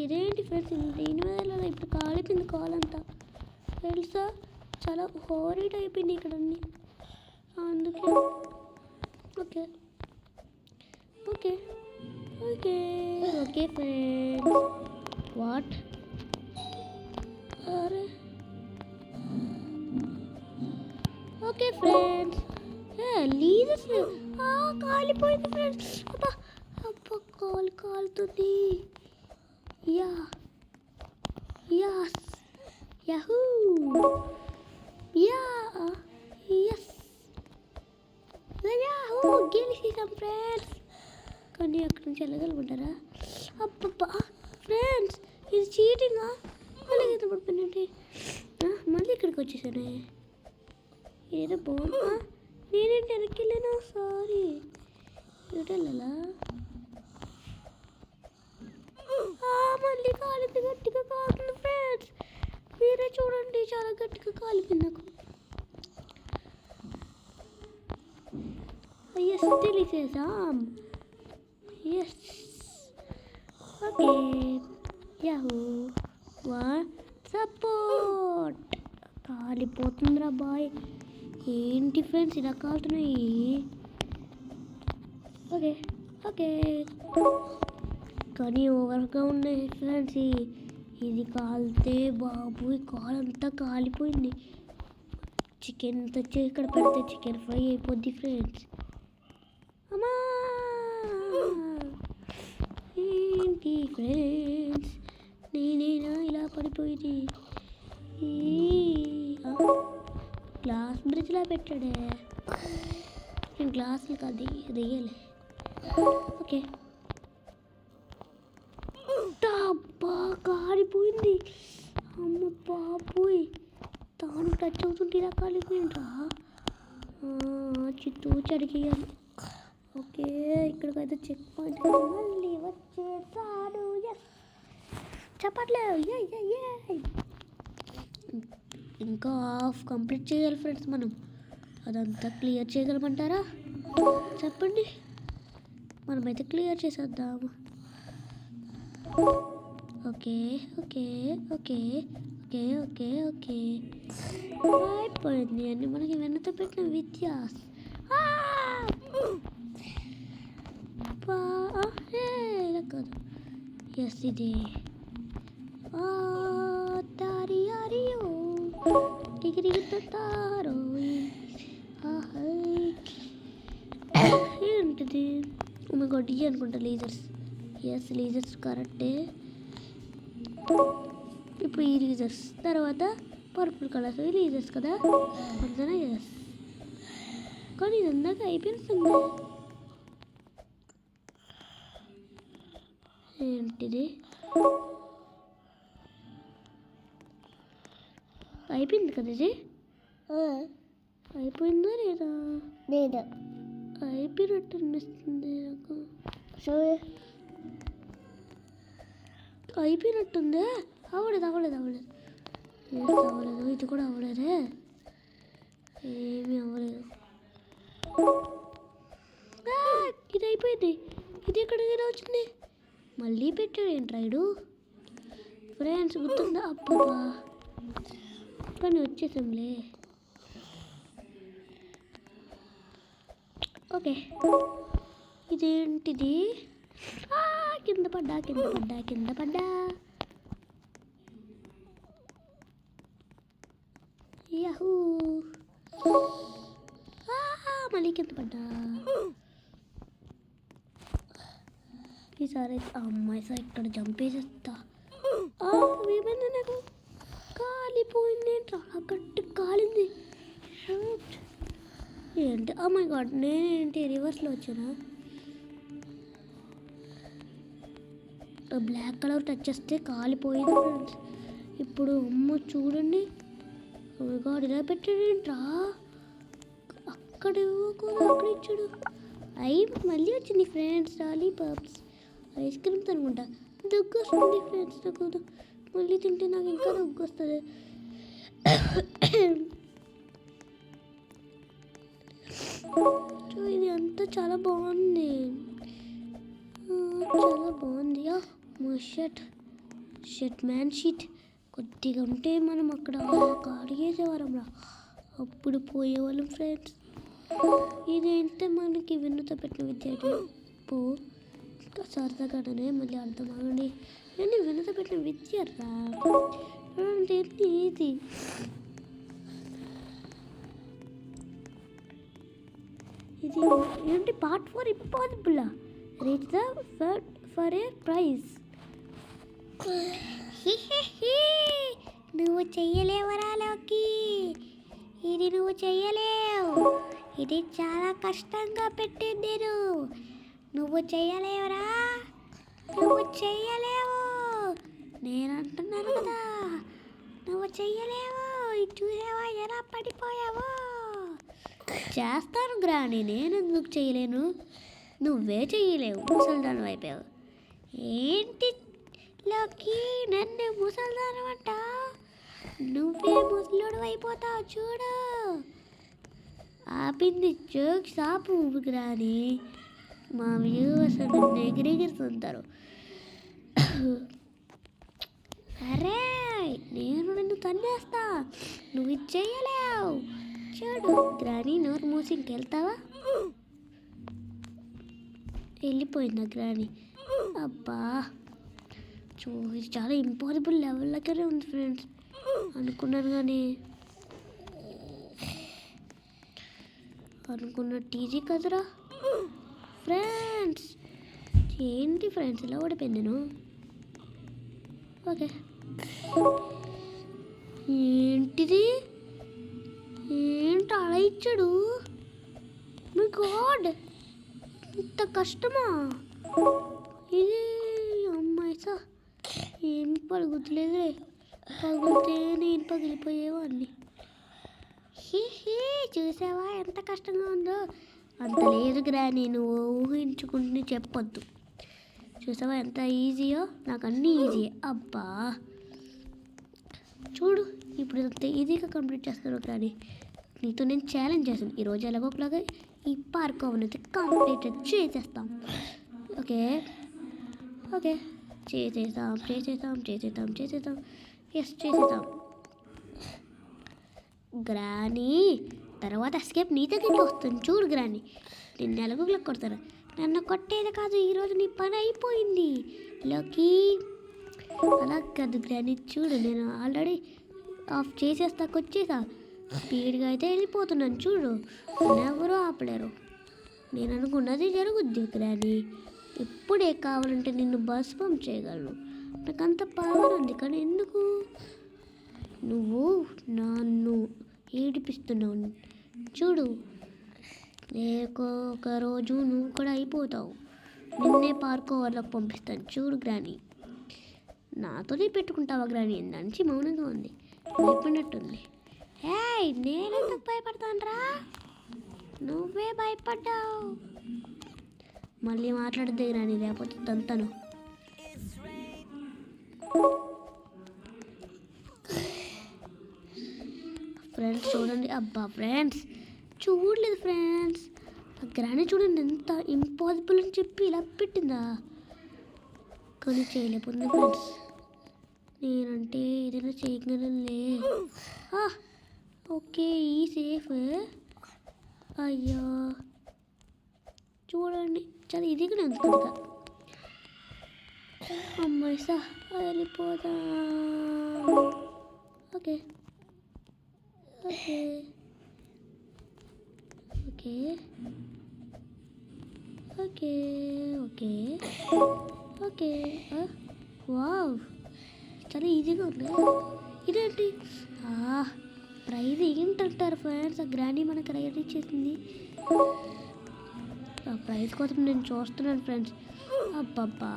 ఇదేంటి ఫ్రెండ్స్, దీని మీద ఇప్పుడు కాలిపోయింది కాలంతా తెలుసా? చాలా హారీడ్ అయిపోయింది ఇక్కడ అన్నీ అందుకే. Okay okay okay okay friends. What? అరే ఓకే ఫ్రెండ్స్, లీజర్స్ కాలిపోయింది ఫ్రెండ్స్. అబ్బా అబ్బా, కాలుతుంది. Yeah yes yahoo yeah yes yahoo గెలిచేసాం ఫ్రెండ్స్. కానీ అక్కడి నుంచి వెళ్ళగలుగుంటారా? అబ్బబ్బా ఫ్రెండ్స్, ఇది చీటింగా? మళ్ళీ గీత పడిపోయినట్టు మళ్ళీ ఇక్కడికి వచ్చేసానే. ఏదో బాగుందా? నేనేంటి వెనక్కి వెళ్ళాను? సారీ, ఇటు వెళ్ళాలా? మళ్ళీ కాలింది, గట్టిగా కాలుతుంది ఫ్రెండ్స్. మీరే చూడండి, చాలా గట్టిగా కాలిపోయింది నాకు. ఎస్, తెలిసేసాం. Yes okay, yahoo one support. కాలిపోతుందిరా బాయ్. ఏంటి ఫ్రెండ్స్ ఇలా కాలుతున్నాయి? ఓకే ఓకే, కానీ ఓవర్గా ఉన్నాయి ఫ్రెండ్స్. ఇది కాలితే బాబు కాలంతా కాలిపోయింది. చికెన్ తెచ్చి ఇక్కడ పెడితే చికెన్ ఫ్రై అయిపోద్ది ఫ్రెండ్స్. అమ్మా ఏంటి ఫ్రెండ్స్, నేనేనా ఇలా పడిపోయింది? గ్లాస్ బ్రిడ్జ్లా పెట్టాడే. నేను గ్లాసులు కాదు రియల్. ఓకే, కాలిపోయింది. అమ్మ బాబోయ్, తాను టచ్ అవుతుంటే ఇలా కాలిపోయిండ్రా. చిత్తూ చడిగేయాలి. ఓకే, ఇక్కడికైతే చెక్ పాయింట్ మళ్ళీ వచ్చేసాడు. ఎస్, చెప్పట్లేదు. ఇంకా హాఫ్ కంప్లీట్ చేయాలి ఫ్రెండ్స్ మనం. అదంతా క్లియర్ చేయగలమంటారా? చెప్పండి, మనమైతే క్లియర్ చేసేద్దాము. Okay okay okay okay okay okay అయిపోయింది అండి మనకి వెన్నతో పెట్టిన విత్యాస్. ఇలా కాదు, ఎస్ ఇది ఏంటిది? గడ్డి అనుకుంటా లీజర్స్. ఎస్, లీజర్స్ కరెక్టే. ఇప్పుడు ఈ లీజర్స్ తర్వాత పర్పుల్ కలర్స్ లీజర్స్ కదా అంతేనా? ఎస్, కానీ ఇది అందాక అయిపోయింది. ఏంటిది? అయిపోయింది కదా ఇది? అయిపోయిందా లేదా? లేదా, అయిపోయినట్టు అనిపిస్తుంది నాకు. అయిపోయినట్టుందే. అవ్వలేదు అవ్వలేదు అవ్వలేదు అవ్వలేదు, ఇది కూడా అవ్వలేదే, ఏమీ అవ్వలేదు. అయిపోయింది. ఇది ఎక్కడికి వచ్చింది? మళ్ళీ పెట్టాడు ఏంటి రైడు? ఫ్రెండ్స్ గుర్తుందా? అబ్బా కానీ వచ్చేసాంలే. ఓకే, ఇదేంటిది? కింద పడ్డా. యాహూ, మళ్ళీ కింద పడ్డా. ఈసారి అమ్మాయి సార్ ఇక్కడ జంప్ వేసేస్తా. ఏమైంది? నాకు కాలిపోయింది. చాలా గట్టి కాలింది. ఏంటి? మై గాడ్, నేనేంటి రివర్స్లో వచ్చానా? బ్లాక్ కలర్ టచ్ చేస్తే కాలిపోయింది ఫ్రెండ్స్. ఇప్పుడు అమ్మ చూడండి. మై గాడ్, ఇలా పెట్టాడేంట్రా? అక్కడ ఇచ్చాడు. మళ్ళీ వచ్చింది ఫ్రెండ్స్ లాలీపాప్స్. ఐస్ క్రీమ్స్ అనుకుంటా. దగ్గు వస్తుంది ఫ్రెండ్స్ నాకు. మళ్ళీ తింటే నాకు ఇంకా దగ్గు వస్తుంది. ఇది అంతా చాలా బాగుంది. మా షర్ట్ మ్యాన్ షీట్ కొద్దిగా ఉంటే మనం అక్కడ అడిగేసేవారం రా. అప్పుడు పోయేవాళ్ళం ఫ్రెండ్స్. ఇదేంటే మనకి వెన్నుతో పెట్టిన విద్య సరదాగానే మళ్ళీ అర్థమవునండి. నేను వెన్నుతో పెట్టిన విద్య రా. ఇది ఇది ఏంటి? Part 4 impossible. Reach the for a prize. నువ్వు చెయ్యలేవరా లోకి? ఇది నువ్వు చెయ్యలేవు. ఇది చాలా కష్టంగా పెట్టింది. నువ్వు చెయ్యలేవురా. నువ్వు చెయ్యలేవు. నేను అంటున్నాను కదా, నువ్వు చెయ్యలేవు. చూసావా ఎలా పడిపోయావో? చేస్తాను గ్రాని, నేను ఎందుకు చేయలేను? నువ్వే చెయ్యలేవు. ముసల్దానం అయిపోయావు. ఏంటి లోకి నన్ను ముసల్దానం అంట? నువ్వే ముసలుడు అయిపోతావు చూడు. ఆపింది జోక్స్ ఆపు గ్రాని. మా వ్యూవర్స్ నన్ను ఎగిరెగిరుతుంటారు. అరే, నేను నిన్ను తన్నేస్తా. నువ్వు ఇది చెయ్యలేవు. చూడు గ్రాని, నోరు మూసి ఇంకెళ్తావా? వెళ్ళిపోయిందా గ్రాని? అబ్బా, ఇది చాలా ఇంపాసిబుల్ లెవెల్లోనే ఉంది ఫ్రెండ్స్. అనుకున్నాను కానీ అనుకున్నట్టు ఈజీ కదరా ఫ్రెండ్స్. ఏంటి ఫ్రెండ్స్ ఇలా ఓడిపోయింది నేను? ఓకే, ఏంటిది? ఏంటి అలా ఇచ్చాడు? మై గాడ్, ఇంత కష్టమా ఇది? అమ్మాయి సా ఏం పలుగుతలేదులే. పగిలితే నేను పగిలిపోయేవాడిని. చూసావా ఎంత కష్టంగా ఉందో? అంత లేదు గ్రాని, నువ్వు ఊహించుకుంటే చెప్పొద్దు. చూసావా ఎంత ఈజీయో? నాకు అన్నీ ఈజీయే. అబ్బా చూడు, ఇప్పుడు అంత ఈజీగా కంప్లీట్ చేస్తాను గ్రాని. నీతో నేను ఛాలెంజ్ చేస్తాను. ఈరోజు ఎలాగోలాగా ఈ పార్క్ అనేది కంప్లీట్ చేసేస్తాం. ఓకే ఓకే, చేసేద్దాం. ఎస్, చేసేద్దాం గ్రాని. తర్వాత ఎస్కేప్ నీ దగ్గరికి వస్తుంది చూడు గ్రాని. నిన్ను ఎలాగోలా కొడతాను. నన్ను కొట్టేది కాదు, ఈరోజు నీ పని అయిపోయింది లోకి. అలా కాదు గ్రాని, చూడు నేను ఆల్రెడీ ఆఫ్ చేసేస్తాకొచ్చేసా. స్పీడ్గా అయితే వెళ్ళిపోతున్నాను చూడు. ఎవరూ ఆపలేరు. నేను అనుకున్నది జరుగుద్ది గ్రాని. ఇప్పుడే కావాలంటే నిన్ను భస్మం చేయగలను. నాకంత పవర్ ఉంది. కానీ ఎందుకు నువ్వు నన్ను ఏడిపిస్తున్నావు? చూడు, ఒక రోజు నువ్వు కూడా అయిపోతావు. నిన్నే పార్క్ వాళ్ళకి పంపిస్తాను చూడు గ్రాని. నాతోనే పెట్టుకుంటావా గ్రాని? నుంచి మౌనంగా ఉంది, భయపడినట్టుంది. నేనెందుకు భయపడతాను రా? నువ్వే భయపడ్డావు. మళ్ళీ మాట్లాడద్దే గ్రాని, లేకపోతే తంతను. ఫ్రెండ్స్ చూడండి. అబ్బా ఫ్రెండ్స్, చూడలేదు ఫ్రెండ్స్. ఆ గ్రానీ చూడండి ఎంత ఇంపాసిబుల్ అని చెప్పి ఇలా పెట్టిందా, కానీ చేయలేకపోతుంది ఫ్రెండ్స్. నేనంటే ఏదైనా చేయగలనులే. ఓకే ఈ సేఫ్. అయ్యో చూడండి చాలా ఈజీగానే ఉంది కదా. అమ్మాయి వెళ్ళిపోదా. Okay okay okay okay okay okay. Wow చాలా ఈజీగా ఉంది. ఇదేంటి ప్రైజ్ ఏంటంటారు ఫ్రెండ్స్? ఆ గ్రానీ మనకు రెడీ చేసింది. ఆ ప్రైజ్ కోసం నేను చూస్తున్నాను ఫ్రెండ్స్. అబ్బబ్బా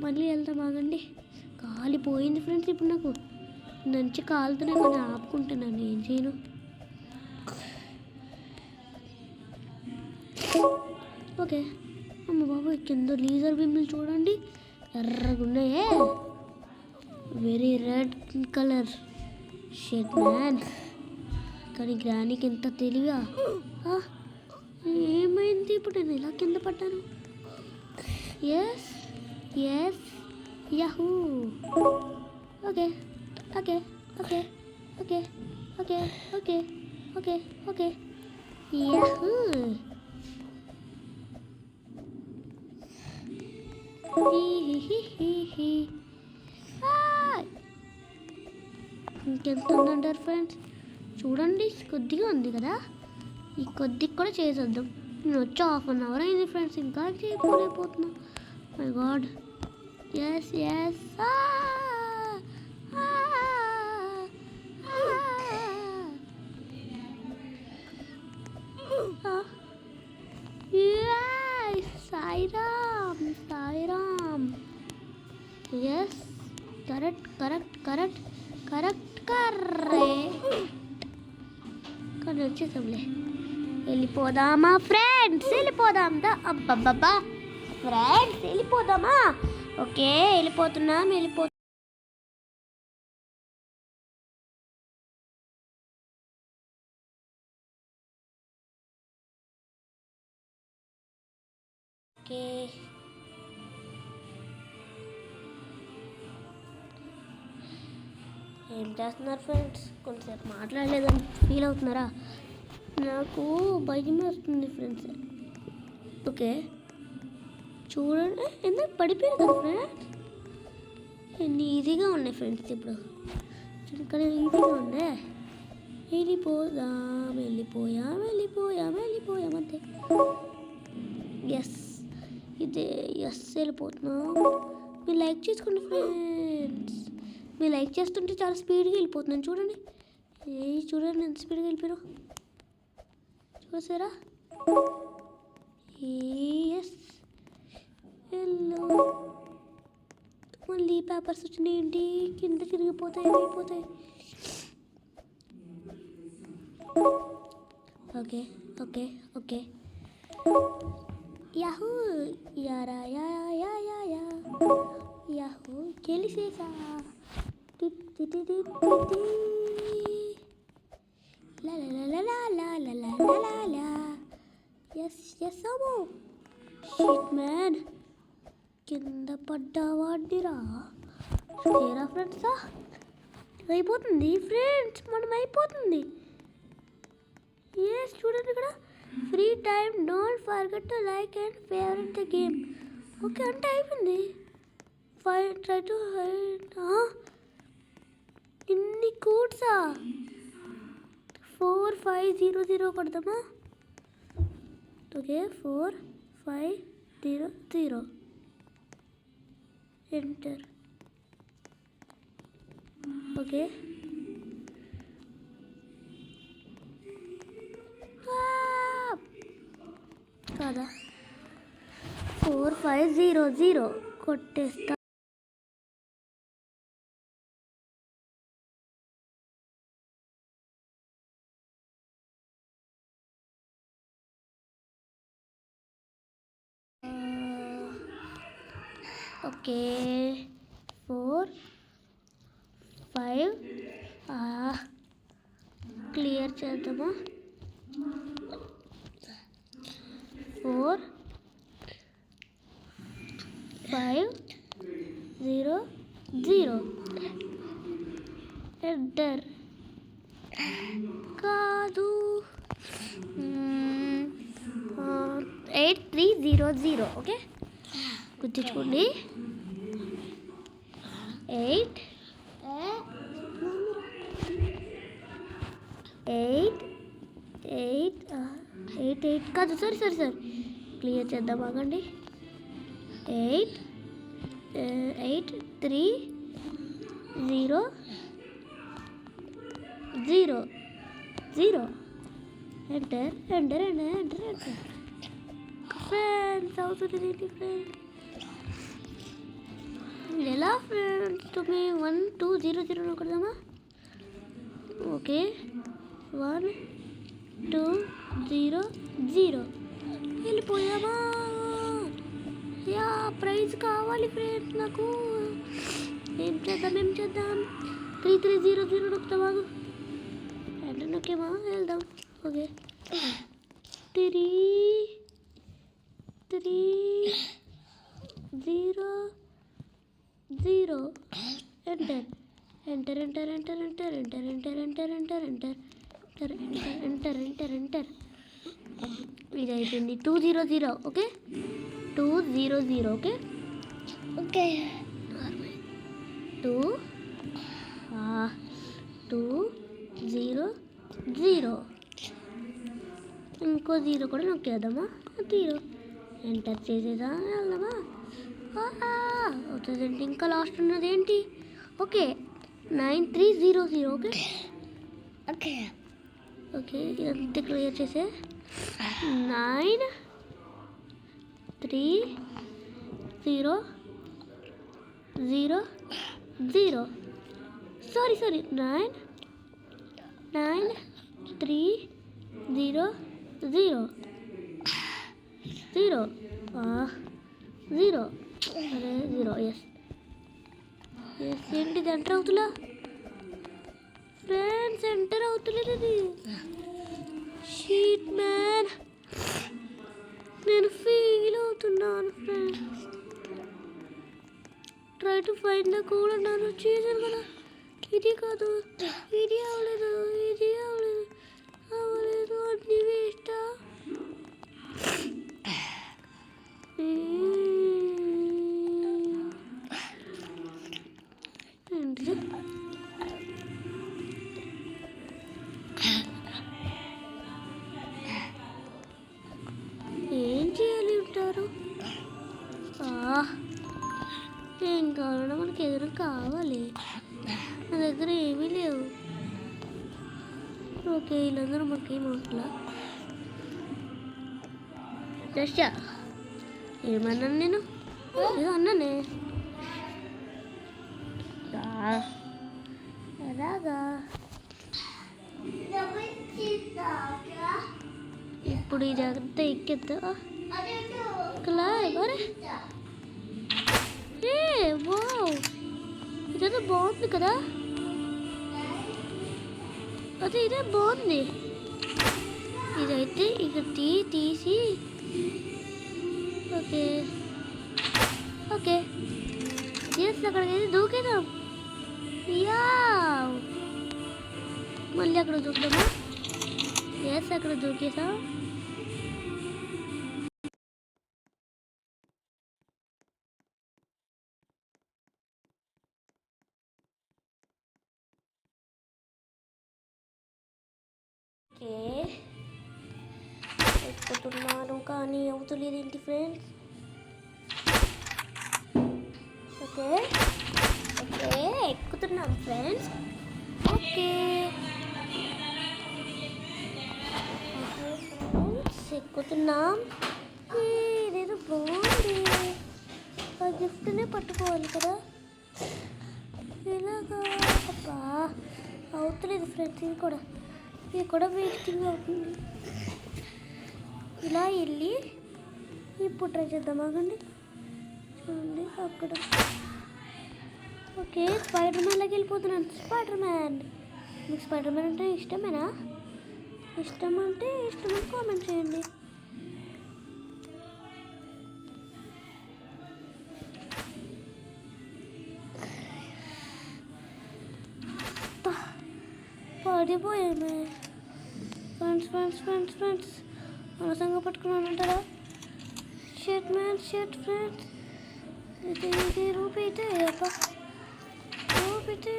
మళ్ళీ వెళ్తాం ఆగండి. కాలిపోయింది ఫ్రెండ్స్. ఇప్పుడు నాకు మంచి కాలుతున్నాయి కానీ ఆపుకుంటున్నాను, ఏం చేయను. ఓకే అమ్మ బాబు కింద లేజర్ బీమ్లు చూడండి ఎర్రగా ఉన్నాయే. Very red colour shed man. కానీ గ్రానీకి ఎంత తెలివిగా. ఏమైంది ఇప్పుడు? నేను ఇలా కింద పడ్డాను. Yes yes yahoo. Okay okay okay okay okay okay okay okay yahoo. ఇంకెంత ఉందంటారు ఫ్రెండ్స్? చూడండి కొద్దిగా ఉంది కదా, ఈ కొద్దిగా కూడా చేసేద్దాం. నేను వచ్చి 1/2 అవర్ అయింది ఫ్రెండ్స్, ఇంకా చేయలేకపోతున్నా. My God. Yes yes Sairam Sairam. Yes correct correct correct correct correct. కానీ వచ్చేసాంలే. వెళ్ళిపోదామా ఫ్రెండ్స్? వెళ్ళిపోదాందా? అబ్బబ్బబ్బా ఫ్రెండ్స్ వెళ్ళిపోదామా? ఓకే వెళ్ళిపోతున్నాం. ఓకే ఏం చేస్తున్నారు ఫ్రెండ్స్? కొంచెంసేపు మాట్లాడలేదని ఫీల్ అవుతున్నారా? నాకు భయం వస్తుంది ఫ్రెండ్స్. ఓకే చూడండి ఎందుకు పడిపోయారు కదా ఫ్రెండ్స్. ఎన్ని ఈజీగా ఉన్నాయి ఫ్రెండ్స్. ఇప్పుడు ఇక్కడ ఈజీగా ఉండే. వెళ్ళిపోయాం అంతే. ఎస్ ఇదే ఎస్ వెళ్ళిపోతున్నాం. మీరు లైక్ చేసుకోండి ఫ్రెండ్స్. మీరు లైక్ చేస్తుంటే చాలా స్పీడ్గా వెళ్ళిపోతున్నాను. చూడండి చూడండి ఎంత స్పీడ్గా వెళ్ళిపోయారు చూసారా? Yes hello. మళ్ళీ పేపర్స్ వచ్చినాయి ఏంటి? కింద తిరిగిపోతాయి అయిపోతాయి. ఓకే ఓకే ఓకే యాహూ యారా yeah yeah yeah yeah yahoo గెలిసేసా. లా లా లా లా లా లా లా లా లా. ఎస్ ఎస్ అమ్మో షిట్ మ్యాన్. కింద పడ్డావాడిరా. ఏరా ఫ్రెండ్స్ అయిపోతుంది ఫ్రెండ్స్, మనం అయిపోతుంది. ఎస్ చూడండి ఇక్కడ free time don't forget to like and favourite the game. Okay అంటే అయిపోయింది. ట్రై టు ఇన్ని కోడ్సా? 4500 కొడదామా? Okay 4500 enter. ఓకే కాదా 4500 కొట్టేస్తా. ఓకే 4 5 క్లియర్ చేద్దామా? 4 5 0 0. ఎంటర్. కాదు 8300. ఓకే, గుర్తించుకోండి. 8 కాదు, సారీ క్లియర్ చేద్దాం, ఆగండి. 8 3 0 0 0. ఎంటర్. ఫ్రెండ్స్ అవుతుంది ఫ్రెండ్స్. ఎలా ఫ్రెండ్స్ तुम्ही 1 2 0 0 నొక్కడదామా? ఓకే 1 2 0 0 వెళ్ళిపోయామా? యా, ప్రైజ్ కావాలి ఫ్రెండ్స్ నాకు. ఏం చేద్దాం 3 3 0 0 నొక్కుతామా? అంటే నొక్కేమా, వెళ్దాం. ఓకే 3 3 0 0. ఎంటర్. ఇది అయిపోయింది. 200. ఓకే 200. ఓకే 2 2 0 0. ఇంకో 0 కూడా నొక్కేద్దామా? 0. ఎంటర్ చేసేదా, వెళ్దామా? అవుతుందండి. ఇంకా లాస్ట్ ఉన్నది ఏంటి? ఓకే 9300. ఓకే ఇదంతా క్లియర్ చేసే 9 3 0 0 0. సారీ 9 3 0 0 0 0. అరే 0. ఎస్ ఏంటిది ఎంటర్ అవుతులా ఫ్రెండ్స్? ఎంటర్ అవుతలేదు ఇది. షీట్ మ్యాన్, నేను ఫీల్ అవుతున్నాను friends. Try to find the code అన్నాను, చేశాను కదా. ఇది కాదు, ఇది అవ్వలేదు అన్ని వేస్టా? ఏం చేయాలి ఉంటారు? ఏం కావాలన్నా మనకి ఏదైనా కావాలి. నా దగ్గర ఏమీ లేవు. ఓకే వీళ్ళందరూ మనకేం అవట్లా. దశ ఏమన్నాను నేను? ఏదో అన్నానే. అలాగా ఇప్పుడు ఈ జాగ్రత్త ఎక్కేద్దా. వావ్, ఇదేదో బాగుంది కదా. అదే ఇదే బాగుంది. ఇదైతే ఇక తీసి ఓకే అక్కడికైతే దూకేదాం. మళ్ళీ అక్కడ దూకుదామా? అక్కడ దూకేసా. ఎక్కుతున్నాను కానీ అవుతలేదు ఏంటి ఫ్రెండ్స్? ఓకే ఎక్కుతున్నాం ఫ్రెండ్స్. ఓకే ఎక్కుతున్నాం. ఇదేదో బాగుంది. ఆ గిఫ్ట్నే పట్టుకోవాలి కదా. ఎలాగా? అబ్బా అవుతలేదు ఫ్రెండ్స్. ఇది కూడా వేస్టింగ్ అవుతుంది. ఇలా వెళ్ళి ఇప్పుడు ట్రై చేద్దాం, ఆగండి. చూడండి అక్కడ. ఓకే స్పైడర్ మ్యాన్లోకి వెళ్ళిపోతున్నాను. స్పైడర్ మ్యాన్, మీకు స్పైడర్ మ్యాన్ అంటే ఇష్టమేనా? ఇష్టం అంటే కామెంట్ చేయండి. పడిపోయామే. ఫ్రెండ్స్ ఫ్రెండ్స్ ఫ్రెండ్స్ ఫ్రెండ్స్ అనసంగా పట్టుకున్నాను అంటారా? షర్ట్ మ్యాన్ షర్ట్ ఫ్రెండ్స్ ఇది రూపీతే అప్ప రూపీతే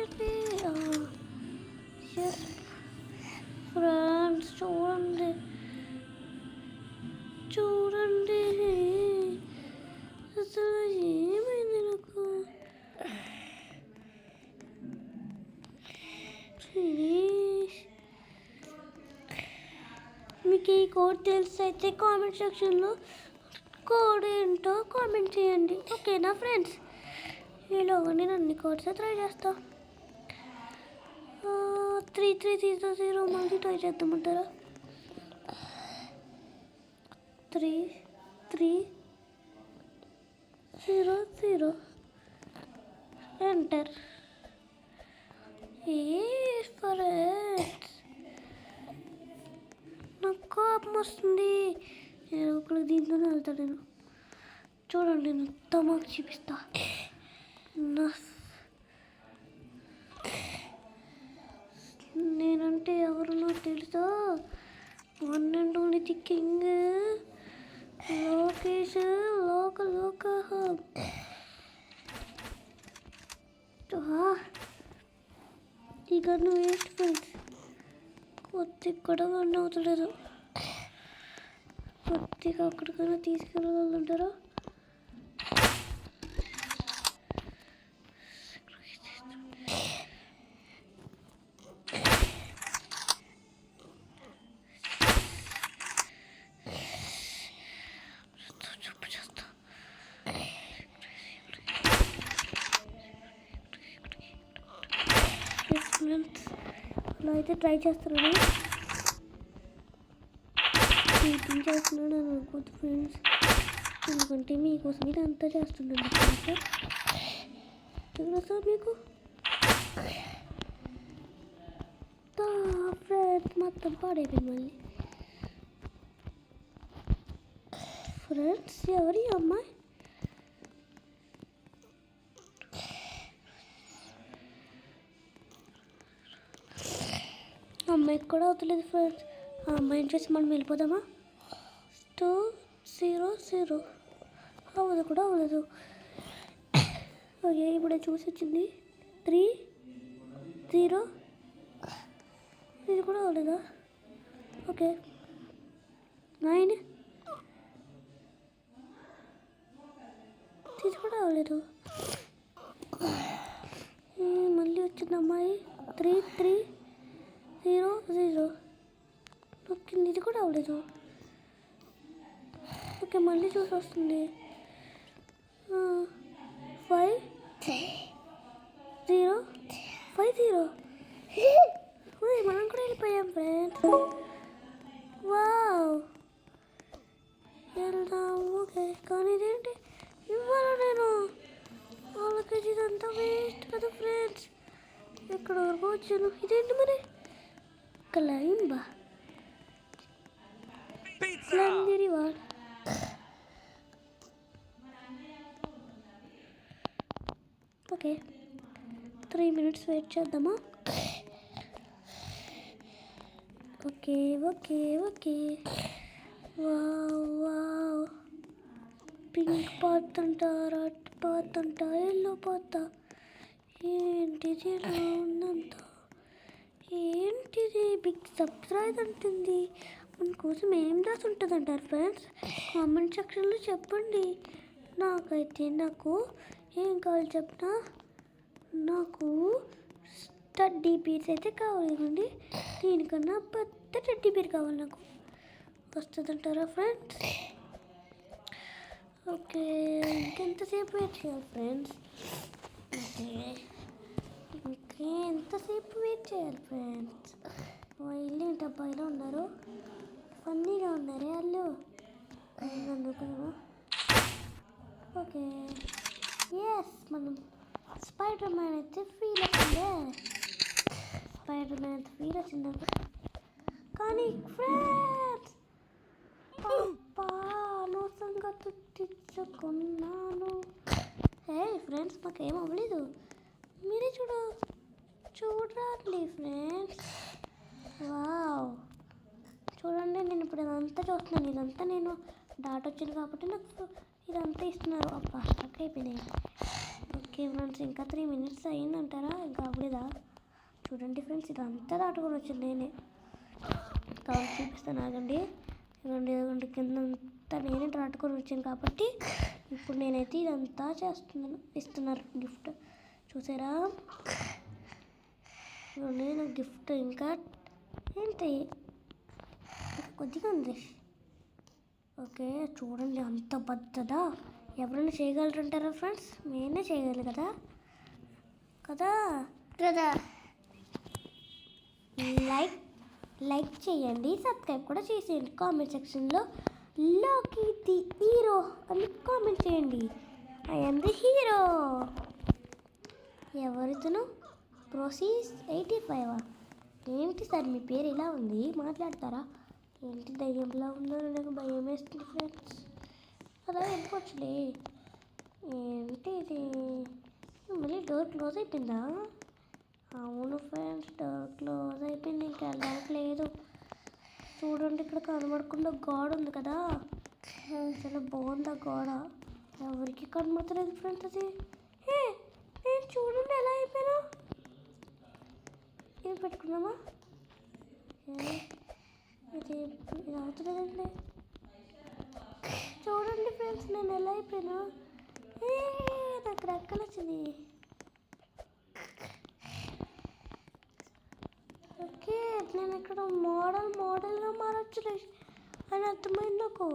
షర్ట్ ఫ్రెండ్స్ చూడండి చూడండి అసలు ఏమైంది నాకు? మీకు ఈ కోడ్ తెలిసి అయితే కామెంట్ సెక్షన్లో కోడ్ ఏంటో కామెంట్ చేయండి, ఓకేనా ఫ్రెండ్స్? ఈలోగా నేను అన్ని కోడ్స్ ట్రై చేస్తా. 3300 మళ్ళీ ట్రై చేద్దామంటారా? 3300 ఎంటర్. నాకు కోపం వస్తుంది. నేను ఒకరికి దీంతోనే వెళ్తాను. నేను చూడండి, నేను తమాకు చూపిస్తా. నేనంటే ఎవరునో తెలుసా? One and only the king Lokesh లోక హబ్. ఇక నువ్వు వేస్ట్ ఫ్రెండ్స్. కొద్దిగా కూడా వన్ అవుతలేదు. కొద్దిగా అక్కడికైనా తీసుకెళ్ళగలుగుతారా? అలా అయితే ట్రై చేస్తున్నాను. చీటింగ్ చేస్తున్నాను అని అనుకోవద్దు ఫ్రెండ్స్, ఎందుకంటే మీకోసం ఇది అంతా చేస్తున్నాను ఫ్రెండ్స్. తెలుసా మీకు? ఫ్రెండ్స్ మొత్తం పాడైపోయింది మళ్ళీ. ఫ్రెండ్స్ ఎవరి అమ్మాయి? అమ్మాయికి కూడా అవుతలేదు ఫ్రెండ్స్. ఆ అమ్మాయిని చూసి మనం వెళ్ళిపోదామా? 200 అవ్వదు కూడా అవ్వలేదు. ఓకే, ఇప్పుడే చూసి వచ్చింది 30. ఇది కూడా అవ్వలేదా? ఓకే 9. ఇది కూడా అవ్వలేదు. మళ్ళీ వచ్చింది అమ్మాయి 3300. నొక్కింది, ఇది కూడా అవ్వలేదు. ఓకే, మళ్ళీ చూసి వస్తుంది 5050. మనం కూడా వెళ్ళిపోయాం ఫ్రెండ్స్. వావ్, వెళ్దాం. ఓకే, కానీ ఇదేంటి ఇవ్వాలా నేను? వాళ్ళకి ఇదంతా వేస్ట్ కదా ఫ్రెండ్స్. ఎక్కడ వరకు వచ్చాను? ఇదేంటి మరి? క్లైంబా రివార్డ్. ఓకే, 3 minutes వెయిట్ చేద్దామా? Okay okay okay. Wow, pink path అంట, రెడ్ పాత్ అంట, ఎల్లో పాత్. ఏంటిది ఇలా ఉందంట? ఏంటిది? బిగ్ సర్ప్రైజ్ అంటుంది. మన కోసం ఏం రాసి ఉంటుంది అంటారు ఫ్రెండ్స్? కామెంట్ సెక్షన్లో చెప్పండి. నాకు ఏం కావాలి చెప్పినా, నాకు టెడ్డీ బీర్స్ అయితే కావాలి. దీనికన్నా పెద్ద టెడ్డీ బీర్ కావాలి నాకు. వస్తుందంటారా ఫ్రెండ్స్? ఓకే, ఇంకెంతసేపు వెయిట్ చేయాలి ఫ్రెండ్స్? ఎంతసేపు వెయిట్ చేయాలి ఫ్రెండ్స్? ఇల్లు ఏంటి అబ్బాయిలో ఉన్నారు, ఫన్నీగా ఉన్నారే వాళ్ళు. అందుకున్నాము. ఓకే, ఎస్, మనం స్పైడర్ మ్యాన్ అయితే ఫీల్ వచ్చిందే. స్పైడర్ మ్యాన్ అయితే ఫీల్ వచ్చిందంట. కానీ ఫ్రెండ్స్ అనవసరంగా తుట్టించుకున్నాను. ఫ్రెండ్స్ మాకేం అవ్వలేదు. మీరే చూడండి ఫ్రెండ్స్. వావ్, చూడండి నేను ఇప్పుడు ఇదంతా చూస్తున్నాను. ఇదంతా నేను డాట్ వచ్చింది కాబట్టి నాకు ఇదంతా ఇస్తున్నారు. అబ్బా స్టక్ అయిపోయినాయి. ఓకే ఫ్రెండ్స్, ఇంకా 3 minutes అయ్యిందంటారా? ఇంకా అవ్వలేదా? చూడండి ఫ్రెండ్స్, ఇదంతా దాటుకొని వచ్చింది నేనే. కావాలి చూపిస్తాను ఆగండి. ఇదిగోండి కింద అంతా నేనే దాటుకొని వచ్చాను కాబట్టి ఇప్పుడు నేనైతే ఇదంతా చేస్తున్నాను. ఇస్తున్నారు గిఫ్ట్ చూసారా? ఇదిగోండి నాకు గిఫ్ట్. ఇంకా ఏంటి కొద్దిగా ఉంది. ఓకే చూడండి అంత పెద్దదా. ఎవరైనా చేయగలరంటారా ఫ్రెండ్స్? నేనే చేయగలను కదా కదా కదా. లైక్ చేయండి, సబ్స్క్రైబ్ కూడా చేసేయండి. కామెంట్ సెక్షన్లో లోకి ది హీరో అని కామెంట్ చేయండి. I am the hero. ఎవరితను? ప్రోసీస్ 85. ఏంటి సార్ మీ పేరు ఇలా ఉంది, మాట్లాడతారా? ఏంటి ధైర్యంలా ఉందో, నాకు భయం వేస్తుంది ఫ్రెండ్స్. అలా ఎందుకొచ్చులే. ఏంటి ఇది? మళ్ళీ డోర్ క్లోజ్ అయిపోయిందా? అవును ఫ్రెండ్స్, డోర్ క్లోజ్ అయిపోయింది. ఇంకా వెళ్ళడానికి లేదు. చూడండి ఇక్కడ కనబడకుండా గోడ ఉంది కదా, చాలా బాగుంది ఆ గోడ. ఎవరికి కనబడతలేదు ఫ్రెండ్స్ అది. నేను చూడండి ఎలా అయిపోయినా. ఇది పెట్టుకున్నామా? ఇది అవుతుందండి. చూడండి ఫ్రెండ్స్ నేను ఎలా అయిపోయినా. నాకు రెక్కలు వచ్చింది. ఓకే నేను ఇక్కడ మోడల్గా మారొచ్చులే అని అర్థమైంది నాకు.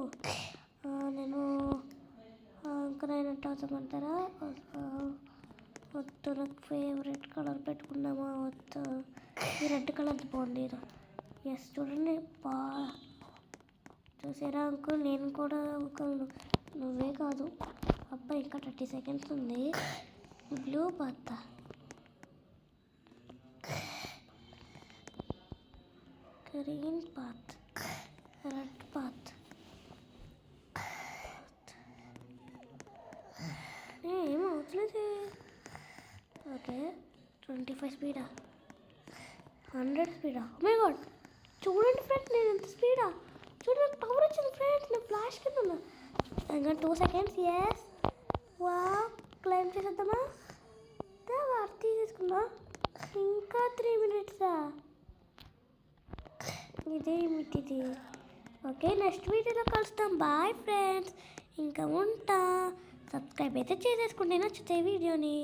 నేను ఇంకా అయినట్టు అవుతామంటారా? వద్దు, నాకు ఫేవరెట్ కలర్ పెట్టుకున్నామా? వద్దు, ఈ రెడ్ కలర్ బాగుంది. ఎస్ చూడండి చూసారా అంకుల్, నేను కూడా అంకుల్ నువ్వే కాదు. అబ్బాయి ఇంకా 30 seconds ఉంది. బ్లూ పాత, గ్రీన్ పాత్, రెడ్ పాత్. ఏమవుతుంది? ఓకే 25 స్పీడా, 100 స్పీడా? మై గాడ్ చూడండి ఫ్రెండ్స్ నేను ఎంత స్పీడా. చూడండి పవర్ వచ్చింది ఫ్రెండ్స్. నేను ఫ్లాష్ కింద ఉన్నా. ఇంకా 2 seconds. ఎస్ వా క్లైమ్ చేసేద్దామా? వార్తీ తీసుకుందా. ఇంకా 3 minutes. ఇదేమిటిది? ఓకే నెక్స్ట్ వీడియోలో కలుస్తాం. బాయ్ ఫ్రెండ్స్, ఇంకా ఉంటా. సబ్స్క్రైబ్ అయితే చేసేసుకుంటే నచ్చితే వీడియోని.